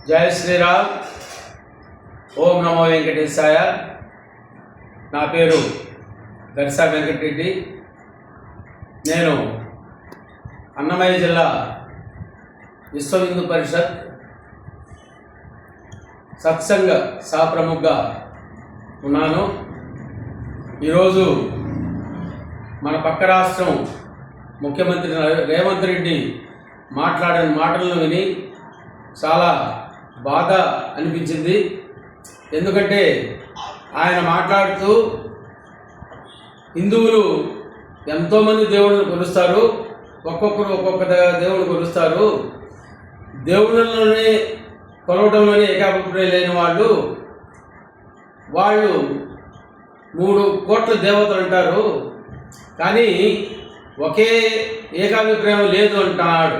జై శ్రీరామ్. ఓం నమో వెంకటేశాయ. నా పేరు గరిసా వెంకటరెడ్డి. నేను అన్నమయ్య జిల్లా విశ్వ హిందూ పరిషత్ సత్సంగ సహప్రముఖగా ఉన్నాను. ఈరోజు మన పక్క రాష్ట్రం ముఖ్యమంత్రి రేవంత్ రెడ్డి మాట్లాడిన మాటలను విని చాలా బాధ అనిపించింది. ఎందుకంటే ఆయన మాట్లాడుతూ హిందువులు ఎంతోమంది దేవుళ్ళను కొలుస్తారు, ఒక్కొక్కరు ఒక్కొక్క దేవుడు కొలుస్తారు, దేవుళ్ళలోనే కొలవడంలోనే ఏకాభిప్రాయం లేని వాళ్ళు 3 కోట్ల దేవతలు అంటారు, కానీ ఒకే ఏకాభిప్రాయం లేదు అంటున్నాడు.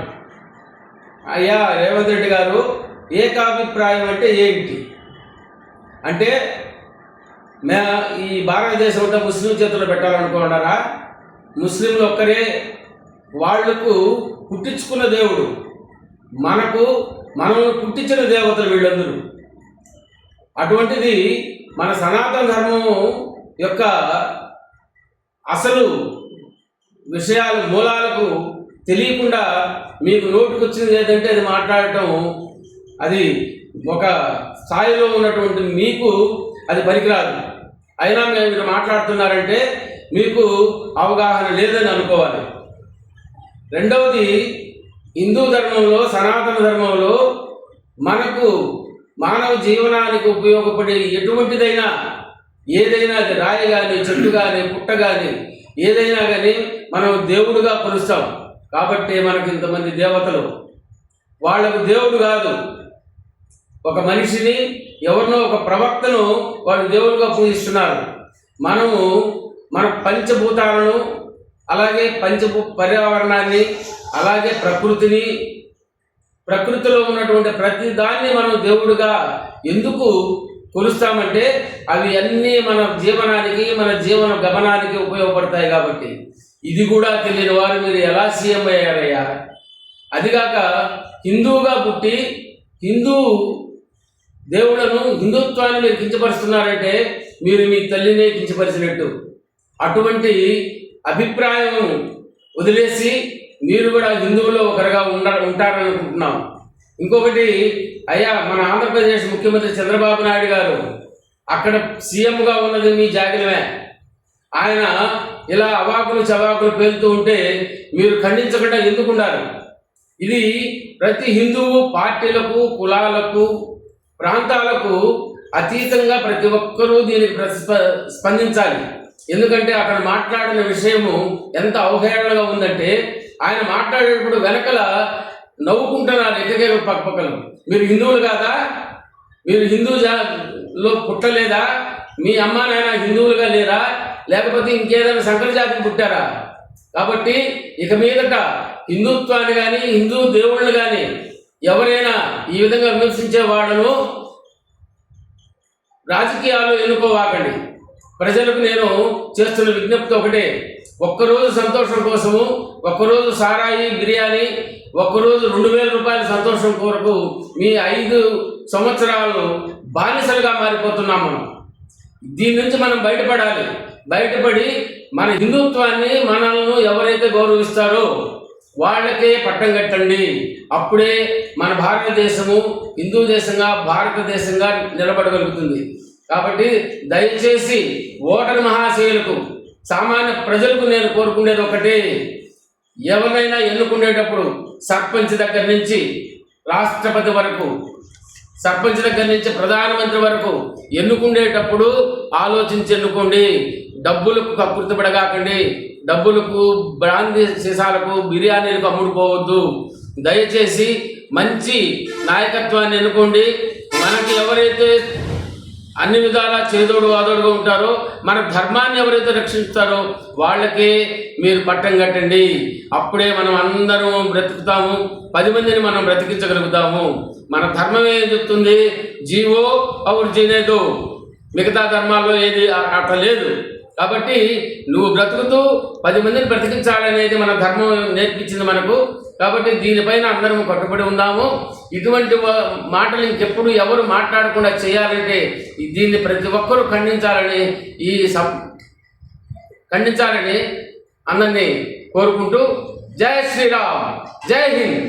అయ్యా రేవంత్ రెడ్డి గారు, ఏకాభిప్రాయం అంటే ఏంటి? అంటే ఈ భారతదేశం అంతా ముస్లిం చేతుల్లో పెట్టాలనుకున్నారా? ముస్లింలు ఒక్కరే వాళ్లకు పుట్టించుకున్న దేవుడు, మనం పుట్టించిన దేవతలు వీళ్ళందరూ. అటువంటిది మన సనాతన ధర్మము యొక్క అసలు విషయాలు మూలాలకు తెలియకుండా మీకు నోటికి వచ్చింది ఏదంటే అది మాట్లాడటం, అది ఒక స్థాయిలో ఉన్నటువంటి మీకు అది పనికిరాదు. అయినా మీరు మాట్లాడుతున్నారంటే మీకు అవగాహన లేదని అనుకోవాలి. రెండవది, హిందూ ధర్మంలో సనాతన ధర్మంలో మనకు మానవ జీవనానికి ఉపయోగపడే ఎటువంటిదైనా ఏదైనా, అది రాయి కానీ చెట్టు కానీ పుట్ట కానీ ఏదైనా కానీ మనం దేవుడుగా కొలుస్తాం. కాబట్టి మనకు ఇంతమంది దేవతలు, వాళ్లకు దేవుడు కాదు, ఒక మనిషిని ఎవరినో ఒక ప్రవక్తను వాళ్ళు దేవుడుగా పూజిస్తున్నారు. మనము మన పంచభూతాలను, అలాగే పర్యావరణాన్ని, అలాగే ప్రకృతిలో ఉన్నటువంటి ప్రతి దాన్ని మనం దేవుడుగా ఎందుకు కొలుస్తామంటే అవి అన్నీ మన జీవనానికి, మన జీవన గమనానికి ఉపయోగపడతాయి. కాబట్టి ఇది కూడా తెలియని వారు మీరు ఎలా సీఎం అయ్యారయ్యా? అదిగాక హిందువుగా పుట్టి హిందూ దేవుళ్లను, హిందుత్వాన్ని మీరు కించపరుస్తున్నారంటే మీరు మీ తల్లినే కించపరిచినట్టు. అటువంటి అభిప్రాయం వదిలేసి మీరు కూడా హిందువులో ఒకరుగా ఉంటారనుకుంటున్నాం. ఇంకొకటి, అయ్యా మన ఆంధ్రప్రదేశ్ ముఖ్యమంత్రి చంద్రబాబు నాయుడు గారు అక్కడ సీఎంగా ఉన్నది మీ జాగిరమే. ఆయన ఇలా అవాకులు చవాకులు పేలుతూ ఉంటే మీరు ఖండించకుండా ఎందుకున్నారు? ఇది ప్రతి హిందువు పార్టీలకు, కులాలకు, ప్రాంతాలకు అతీతంగా ప్రతి ఒక్కరూ దీనికి స్పందించాలి. ఎందుకంటే అక్కడ మాట్లాడిన విషయము ఎంత అవహేళనగా ఉందంటే, ఆయన మాట్లాడేటప్పుడు వెనకల నవ్వుకుంటున్నారు ఎక్కడికే పక్కపక్కలు. మీరు హిందువులు కాదా? మీరు హిందూలో పుట్టలేదా? మీ అమ్మ నాయన హిందువులుగా లేరా? లేకపోతే ఇంకేదైనా సంకర జాతికి పుట్టారా? కాబట్టి ఇక మీదట హిందుత్వాన్ని కానీ, హిందూ దేవుళ్ళు కానీ ఎవరైనా ఈ విధంగా విమర్శించే వాళ్ళను రాజకీయాల్లో ఎన్నుకోవాకండి. ప్రజలకు నేను చేస్తున్న విజ్ఞప్తి ఒకటే, ఒక్కరోజు సంతోషం కోసము, ఒక్కరోజు సారాయి బిర్యానీ, ఒక్కరోజు 2000 రూపాయల సంతోషం కొరకు మీ 5 సంవత్సరాలు బానిసలుగా మారిపోతున్నాం. దీని నుంచి మనం బయటపడి మన హిందుత్వాన్ని, మనల్ని ఎవరైతే గౌరవిస్తారో వాళ్ళకే పట్టం కట్టండి. అప్పుడే మన భారతదేశము హిందూ దేశంగా, భారతదేశంగా నిలబడగలుగుతుంది. కాబట్టి దయచేసి ఓటరు మహాశయులకు, సామాన్య ప్రజలకు నేను కోరుకునేది ఒకటే, ఎవరైనా ఎన్నుకునేటప్పుడు సర్పంచ్ దగ్గర నుంచి రాష్ట్రపతి వరకు, సర్పంచ్ దగ్గర నుంచి ప్రధానమంత్రి వరకు ఎన్నుకునేటప్పుడు ఆలోచించి ఎన్నుకోండి. డబ్బులకు కక్కుర్తిపడగాకండి. డబ్బులకు, బ్రాందీ సీసాలకు, బిర్యానీలకు అమ్ముడుపోవద్దు. దయచేసి మంచి నాయకత్వాన్ని ఎన్నుకోండి. మనకి ఎవరైతే అన్ని విధాలా చేదోడు వాదోడుగా ఉంటారో, మన ధర్మాన్ని ఎవరైతే రక్షిస్తారో వాళ్ళకే మీరు పట్టం కట్టండి. అప్పుడే మనం అందరం బ్రతుకుతాము, 10 మందిని మనం బ్రతికించగలుగుతాము. మన ధర్మం ఏం చెప్తుంది? జీవో ఔర్ జీనేదో. మిగతా ధర్మాల్లో ఏది అట్లా లేదు. కాబట్టి నువ్వు బ్రతుకుతూ 10 మందిని బ్రతికించాలనేది మన ధర్మం నేర్పించింది మనకు. కాబట్టి దీనిపైన అందరం కట్టుబడి ఉందాము. ఇటువంటి మాటలు ఇంకెప్పుడు ఎవరు మాట్లాడకుండా చేయాలంటే దీన్ని ప్రతి ఒక్కరూ ఖండించాలని అందరినీ కోరుకుంటూ జై శ్రీరామ్, జై హింద్.